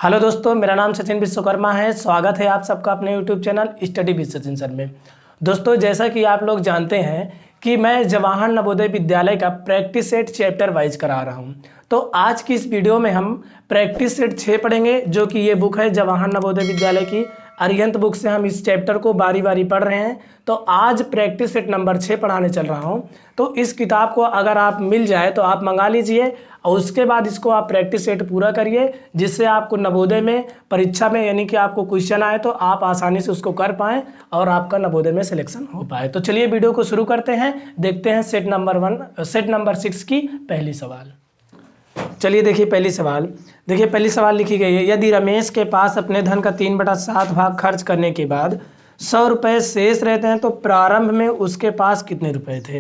Hello दोस्तों, मेरा नाम सचिन विश्वकर्मा है। स्वागत है आप सबका अपने YouTube channel study with Sachin sir में। दोस्तों, जैसा कि आप लोग जानते हैं कि मैं जवाहर नवोदय विद्यालय का प्रैक्टिस सेट चैप्टर वाइज करा रहा हूं। तो आज की इस वीडियो में हम प्रैक्टिस सेट 6 पढ़ेंगे, जो कि ये बुक है जवाहर नवोदय विद्यालय की अरिहंत बुक से हम इस चैप्टर को बारी बारी पढ़ रहे हैं। तो आज प्रैक्टिस सेट नंबर 6 पढ़ाने चल रहा हूं। तो इस किताब को अगर आप मिल जाए तो आप मंगा लीजिए और उसके बाद इसको आप प्रैक्टिस सेट पूरा करिए, जिससे आपको नवोदय में परीक्षा में यानी कि आपको क्वेश्चन आए तो आप आसानी से उसको कर पाएँ और आपका नवोदय में सिलेक्शन हो पाए। तो चलिए वीडियो को शुरू करते हैं, देखते हैं सेट नंबर 6 की पहली सवाल। चलिए देखिए पहली सवाल। देखिए पहली सवाल लिखी गई है, यदि रमेश के पास अपने धन का 3/7 भाग खर्च करने के बाद 100 रुपये शेष रहते हैं तो प्रारंभ में उसके पास कितने रुपए थे।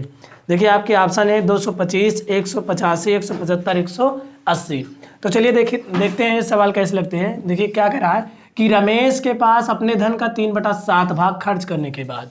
देखिए आपके ऑप्शन है 225, 185, 175, 180। तो चलिए देखते हैं सवाल कैसे लगते हैं। देखिए क्या कह रहा है कि रमेश के पास अपने धन का 3/7 भाग खर्च करने के बाद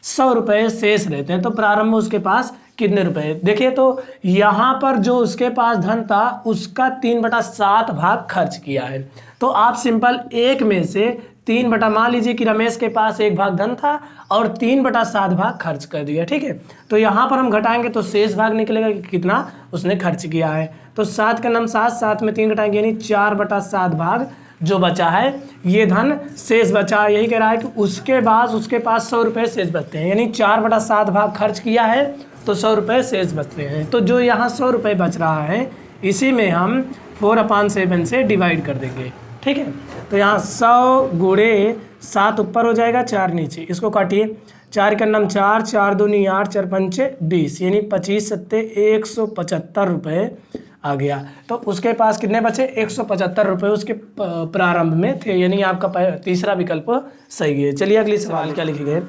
100 रुपये शेष रहते हैं तो प्रारंभ में उसके पास कितने रुपए। देखिए तो यहाँ पर जो उसके पास धन था उसका 3/7 भाग खर्च किया है। तो आप सिंपल एक में से 3 मान लीजिए कि रमेश के पास 1 भाग धन था और 3/7 भाग खर्च कर दिया, ठीक है। तो यहाँ पर हम घटाएंगे तो शेष भाग निकलेगा कि कितना उसने खर्च किया है। तो 7 का नाम 7, 7 में 3 घटाएंगे यानी 4/7 भाग जो बचा है ये धन शेष बचा है। यही कह रहा है कि उसके बाद उसके पास 100 रुपये शेष बचते हैं, यानी 4/7 भाग खर्च किया है तो 100 रुपये शेष बचते हैं। तो जो यहाँ 100 रुपये बच रहा है इसी में हम 4/7 से डिवाइड कर देंगे, ठीक है। तो यहाँ 100 गुणे 7 ऊपर हो जाएगा, 4 नीचे, इसको काटिए। 4 का नाम 4, 4 दूनी 8, 4 पंचे 20, यानी 25 सत्ते 175 रुपये आ गया। तो उसके पास कितने बचे, 175 रुपये उसके प्रारंभ में थे, यानी आपका तीसरा विकल्प सही है। चलिए अगली सवाल क्या लिखी गई।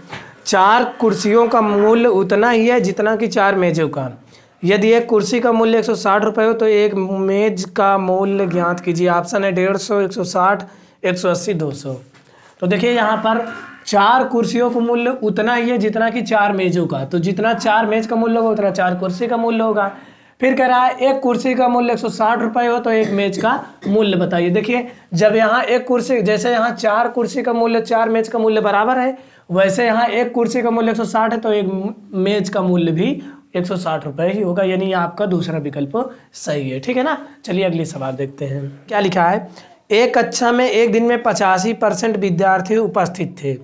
4 कुर्सियों का मूल्य उतना ही है जितना कि 4 मेजों का। यदि एक कुर्सी का मूल्य 160 रुपये हो तो एक मेज का मूल्य ज्ञात कीजिए। ऑप्शन है 150, 160, 180, 200। तो देखिए यहाँ पर 4 कुर्सियों का मूल्य उतना ही है जितना कि 4 मेजों का। तो जितना 4 मेज का मूल्य होगा उतना 4 कुर्सी का मूल्य होगा। फिर कह रहा है एक कुर्सी का मूल्य 160 रुपये हो तो एक मेज का मूल्य बताइए। देखिए जब यहाँ एक कुर्सी, जैसे यहाँ 4 कुर्सी का मूल्य 4 मेज का मूल्य बराबर है, वैसे यहाँ एक कुर्सी का मूल्य 160 है तो एक मेज का मूल्य भी 160 रुपये ही होगा, यानी आपका दूसरा विकल्प सही है, ठीक है ना। चलिए अगली सवाल देखते हैं क्या लिखा है। एक कक्षा में एक दिन में 85% विद्यार्थी उपस्थित थे।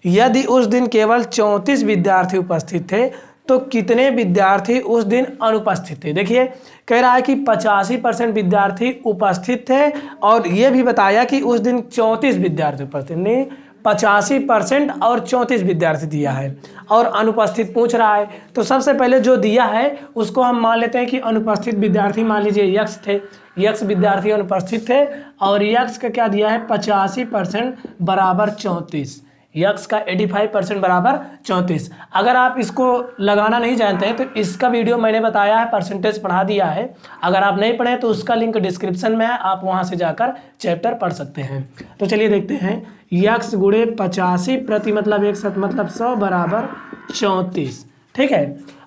यदि उस दिन केवल 34 विद्यार्थी उपस्थित थे तो कितने विद्यार्थी उस दिन अनुपस्थित थे। देखिए कह रहा है कि 85% विद्यार्थी उपस्थित थे और ये भी बताया कि उस दिन 34 विद्यार्थी उपस्थित, नहीं 85% और 34 विद्यार्थी दिया है और अनुपस्थित पूछ रहा है। तो सबसे पहले जो दिया है उसको हम मान लेते हैं कि अनुपस्थित विद्यार्थी मान लीजिए यक्स थे, यक्स विद्यार्थी अनुपस्थित थे और यक्स का क्या दिया है 85% बराबर 34, यक्स का 85% बराबर 34। अगर आप इसको लगाना नहीं जानते हैं तो इसका वीडियो मैंने बताया है, परसेंटेज पढ़ा दिया है। अगर आप नहीं पढ़े तो उसका लिंक डिस्क्रिप्शन में है, आप वहां से जाकर चैप्टर पढ़ सकते हैं। तो चलिए देखते हैं, यक्स गुणे 85 प्रति मतलब 1 मतलब 100 बराबर 34, ठीक है।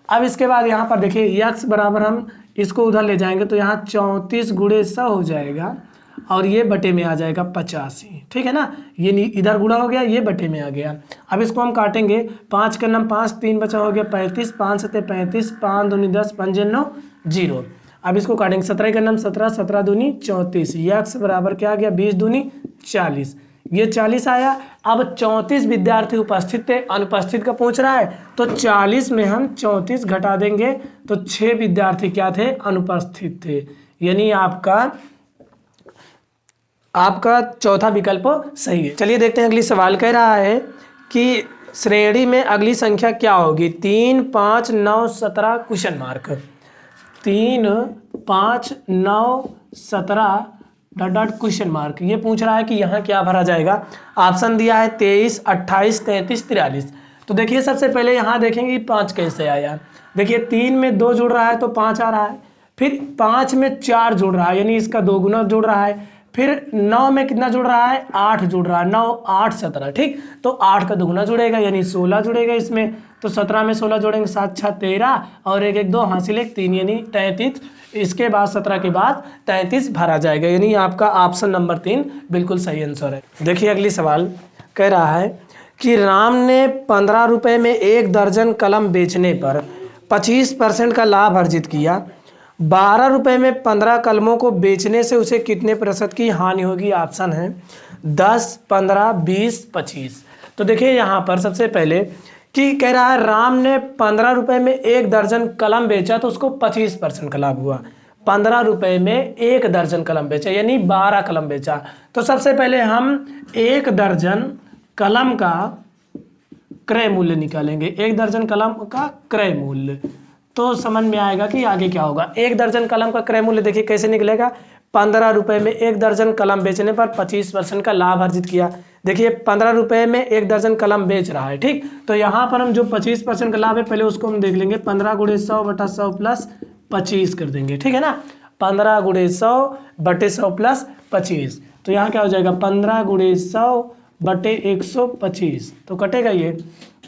अब इसके बाद यहाँ पर देखिए यक्स बराबर हम इसको उधर ले जाएंगे तो यहाँ 34 गुणे 100 हो जाएगा और ये बटे में आ जाएगा 85, ठीक है ना। ये इधर गुणा हो गया, ये बटे में आ गया। अब इसको हम काटेंगे, 5 का नाम 5, 3 बचा हो गया 35, 5 सत्ते 35, 5 दूनी 10, 5 9 0। अब इसको काटेंगे, 17 का नाम 17, 17 दूनी 34, यक्स बराबर क्या आ गया 20 दूनी 40, ये 40 आया। अब 34 विद्यार्थी उपस्थित थे, अनुपस्थित का पूछ रहा है तो 40 में हम 34 घटा देंगे तो 6 विद्यार्थी क्या थे, अनुपस्थित थे, यानी आपका चौथा विकल्प सही है। चलिए देखते हैं अगली सवाल। कह रहा है कि श्रेणी में अगली संख्या क्या होगी, 3, 5, 9, 17 question mark. 3, 5, 9, 17 dot dot question mark. ये पूछ रहा है कि यहाँ क्या भरा जाएगा। ऑप्शन दिया है 23, 28, 33, 43। तो देखिए सबसे पहले यहाँ देखेंगे 5 कैसे आया। देखिए 3 में 2 जुड़ रहा है तो 5 आ रहा है, फिर 5 में 4 जुड़ रहा है यानी इसका 2 गुना जुड़ रहा है, फिर 9 में कितना जुड़ रहा है 8 जुड़ रहा है, 9, 8, 17, ठीक। तो 8 का 2 गुना जुड़ेगा यानी 16 जुड़ेगा इसमें। तो 17 में 16 जोड़ेंगे 7 6 13 और 1 1 2 हासिल 1 3 यानी 33। इसके बाद 17 के बाद 33 भरा जाएगा, यानी आपका ऑप्शन नंबर 3 बिल्कुल सही आंसर है। देखिए अगली सवाल कह रहा है कि राम ने 15 रुपये में 1 दर्जन कलम बेचने पर 25% का लाभ अर्जित किया। 12 रुपये में 15 कलमों को बेचने से उसे कितने प्रतिशत की हानि होगी? ऑप्शन है 10, 15, 20, 25। तो देखिए यहाँ पर सबसे पहले कि कह रहा है राम ने 15 रुपये में 1 दर्जन कलम बेचा तो उसको 25% का लाभ हुआ। 15 रुपये में 1 दर्जन कलम बेचा यानी 12 कलम बेचा। तो सबसे पहले हम 1 दर्जन कलम का क्रय मूल्य निकालेंगे। 1 दर्जन कलम का क्रय मूल्य, तो समझ में आएगा कि आगे क्या होगा। 1 दर्जन कलम का क्रय मूल्य देखिए कैसे निकलेगा। 15 रुपये में 1 दर्जन कलम बेचने पर 25% का लाभ अर्जित किया। देखिए 15 रुपये में 1 दर्जन कलम बेच रहा है, ठीक। तो यहाँ पर हम जो 25% का लाभ है पहले उसको हम देख लेंगे। 15 × 100 / 100 प्लस 25 कर देंगे, ठीक है ना। 15 × 100 / 100 प्लस 25, तो यहाँ क्या हो जाएगा 15 × 100 / 125, तो कटेगा ये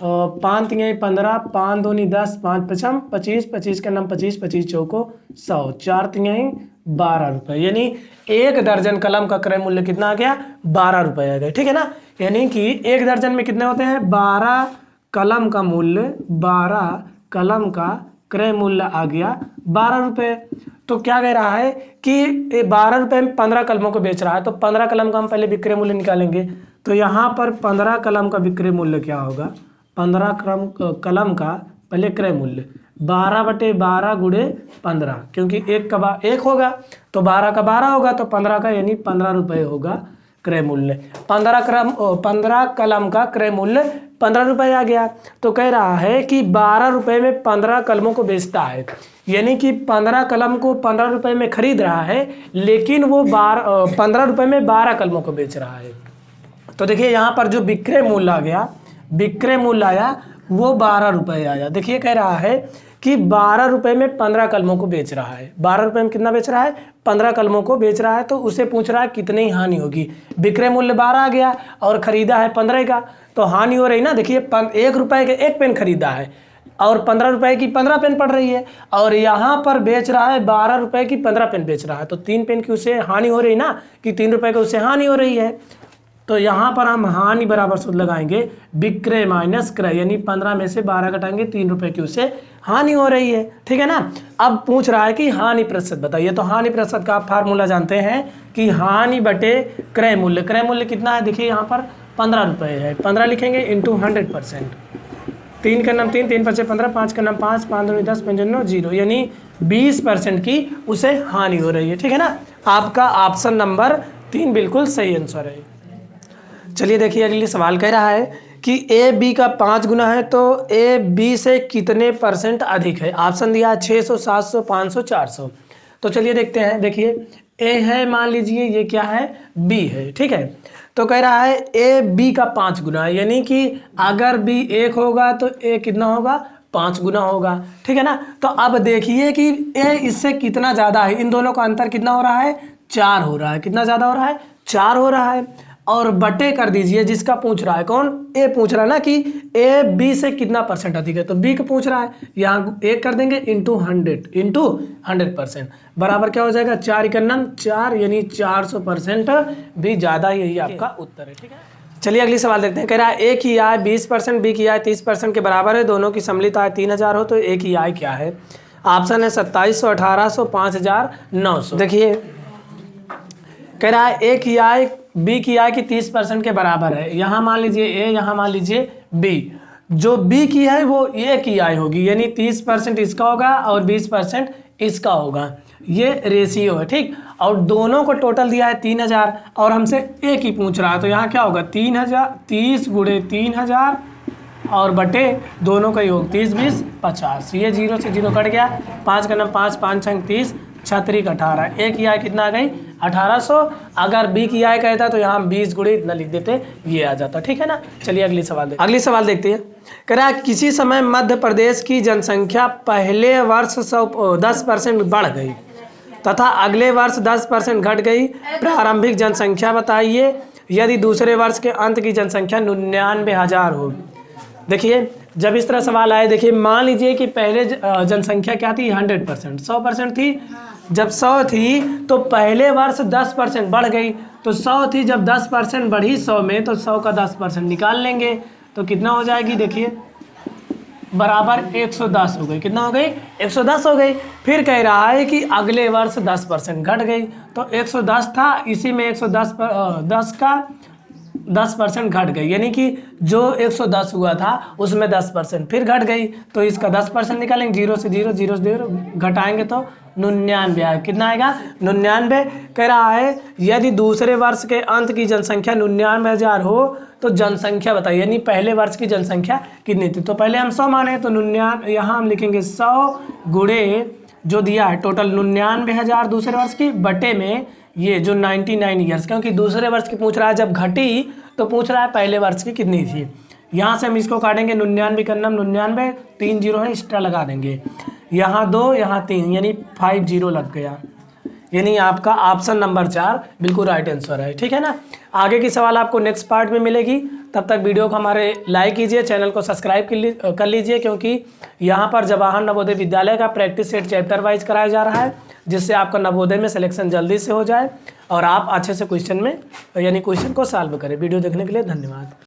5 × 15, 5 दूनी 10, 5 पचम 25, 25 का नाम 25, 25 चौको 100, 4 × 12 रुपये, यानी 1 दर्जन कलम का क्रय मूल्य कितना आ गया? 12 रुपये आ गया, ठीक है ना। यानी कि 1 दर्जन में कितने होते हैं? 12 कलम का मूल्य, 12 कलम का क्रय मूल्य आ गया 12 रुपये। तो क्या कह रहा है कि 12 रुपये में 15 कलमों को बेच रहा है, तो 15 कलम का हम पहले विक्रय मूल्य निकालेंगे। तो यहाँ पर 15 कलम का विक्रय मूल्य क्या होगा? 15 कलम का पहले क्रय मूल्य 12/12 × 15, क्योंकि 1 का 1 होगा तो 12 का 12 होगा, तो 15 का यानी 15 रुपये होगा क्रय मूल्य। 15 कलम का क्रय मूल्य 15 रुपये आ गया। तो कह रहा है कि 12 रुपये में 15 कलमों को बेचता है, यानी कि 15 कलम को 15 रुपये में खरीद रहा है, लेकिन वो 15 रुपये में 12 कलमों को बेच रहा है। तो देखिए यहाँ पर जो विक्रय मूल्य आ गया, विक्रय मूल्य आया वो 12 रुपये आया। देखिए कह रहा है कि 12 रुपये में 15 कलमों को बेच रहा है। 12 रुपये में कितना बेच रहा है? 15 कलमों को बेच रहा है। तो उसे पूछ रहा है कितनी हानि होगी। विक्रय मूल्य 12 आ गया और खरीदा है 15 का, तो हानि हो रही ना। देखिए 1 रुपये के 1 पेन खरीदा है और 15 रुपये की 15 पेन पड़ रही है, और यहाँ पर बेच रहा है 12 रुपये की 15 पेन बेच रहा है, तो 3 पेन की उसे हानि हो रही ना, कि 3 रुपये की उसे हानि हो रही है। तो यहाँ पर हम हानि बराबर सूत्र लगाएंगे विक्रय माइनस क्रय, यानी 15 में से 12 घटाएंगे, 3 रुपये की उसे हानि हो रही है, ठीक है ना। अब पूछ रहा है कि हानि प्रतिशत बताइए। तो हानि प्रतिशत का आप फार्मूला जानते हैं कि हानि बटे क्रय मूल्य। क्रय मूल्य कितना है? देखिए यहाँ पर 15 रुपये है, 15 लिखेंगे इंटू 100%। 3 का नाम 3, 3 × 5 = 15, 5 का नाम 5, 5 दूनी 10, 5 9 0, यानी 20% की उसे हानि हो रही है, ठीक है ना। आपका ऑप्शन नंबर 3 बिल्कुल सही आंसर है। चलिए देखिए अगली सवाल कह रहा है कि ए बी का 5 गुना है तो ए बी से कितने % अधिक है? ऑप्शन दिया 600, 700, 500, 400। तो चलिए देखते हैं। देखिए ए है, मान लीजिए ये क्या है? बी है, ठीक है। तो कह रहा है ए बी का 5 गुना है, यानी कि अगर बी 1 होगा तो ए कितना होगा? 5 गुना होगा, ठीक है ना। तो अब देखिए कि ए इससे कितना ज़्यादा है। इन दोनों का अंतर कितना हो रहा है? 4 हो रहा है। कितना ज़्यादा हो रहा है? 4 हो रहा है। और बटे कर दीजिए जिसका पूछ रहा है, कौन? ए पूछ रहा है ना कि ए बी से कितना % अधिक है, तो बी का पूछ रहा है। यहाँ 1 कर देंगे इंटू 100% बराबर क्या हो जाएगा? 4 × 4, यानी 400% भी ज़्यादा, यही आपका उत्तर है, ठीक है। चलिए अगली सवाल देखते हैं। कह रहा है ए की आय 20%, बी की आय 30% के बराबर है, दोनों की सम्मिलित आय 3000 हो तो ए की आय क्या है? ऑप्शन है 2700, 1800, 5900। देखिए कह रहा है ए की आय बी की आय की 30% के बराबर है। यहाँ मान लीजिए ए, यहाँ मान लीजिए बी। जो बी की है वो ए की आय होगी, यानी 30% इसका होगा और 20% इसका होगा। ये रेशियो है, ठीक। और दोनों को टोटल दिया है 3000 और हमसे ए की पूछ रहा है, तो यहाँ क्या होगा? 3000, 30 × 3000 और बटे दोनों का योग 30, 20, 50। ये 0 से 0 कट गया। 5 का नाम 5, 5 × 30, 36 × 18। ए की आय कितना आ गई? 1800। अगर बी की आय कहता तो यहाँ 20 × इतना लिख देते, ये आ जाता, ठीक है ना। चलिए अगली सवाल देखते हैं। कह रहा है किसी समय मध्य प्रदेश की जनसंख्या पहले वर्ष 10% बढ़ गई तथा अगले वर्ष 10% घट गई। प्रारंभिक जनसंख्या बताइए यदि दूसरे वर्ष के अंत की जनसंख्या 99,000 हो। देखिए जब इस तरह सवाल आए, देखिए मान लीजिए कि पहले जनसंख्या क्या थी 100%, 100% थी। जब 100 थी तो पहले वर्ष 10% बढ़ गई, तो 100 थी, जब 10% बढ़ी 100 में, तो 100 का 10% निकाल लेंगे तो कितना हो जाएगी, देखिए बराबर 110 हो गई। कितना हो गई, 110 हो गई। फिर कह रहा है कि अगले वर्ष 10% घट गई, तो 110 था, इसी में 110 10 का 10% घट गई, यानी कि जो 110 हुआ था उसमें 10% फिर घट गई, तो इसका 10% निकालेंगे, 0 से 0, 0 से 0 घटाएंगे तो 99 आएगा। कितना आएगा, 99। कह रहा है यदि दूसरे वर्ष के अंत की जनसंख्या 99,000 हो तो जनसंख्या बताइए, यानी पहले वर्ष की जनसंख्या कितनी थी। तो पहले हम 100 माने, तो 99 यहाँ हम लिखेंगे 100 गुणे जो दिया है टोटल 99,000 दूसरे वर्ष की, बटे में ये जो 99 ईयर्स, क्योंकि दूसरे वर्ष की पूछ रहा है, जब घटी तो पूछ रहा है पहले वर्ष की कितनी थी। यहाँ से हम इसको काटेंगे, 99 करना, 99 3 जीरो है, एक्स्ट्रा लगा देंगे, यहाँ 2 यहाँ 3, यानी 5 जीरो लग गया, यानी आपका ऑप्शन नंबर 4 बिल्कुल राइट आंसर है। ठीक है ना। आगे की सवाल आपको नेक्स्ट पार्ट में मिलेगी, तब तक वीडियो को हमारे लाइक कीजिए, चैनल को सब्सक्राइब कर लीजिए, क्योंकि यहाँ पर जवाहर नवोदय विद्यालय का प्रैक्टिस सेट चैप्टर वाइज कराया जा रहा है, जिससे आपका नवोदय में सिलेक्शन जल्दी से हो जाए और आप अच्छे से क्वेश्चन में यानी क्वेश्चन को सॉल्व करें। वीडियो देखने के लिए धन्यवाद।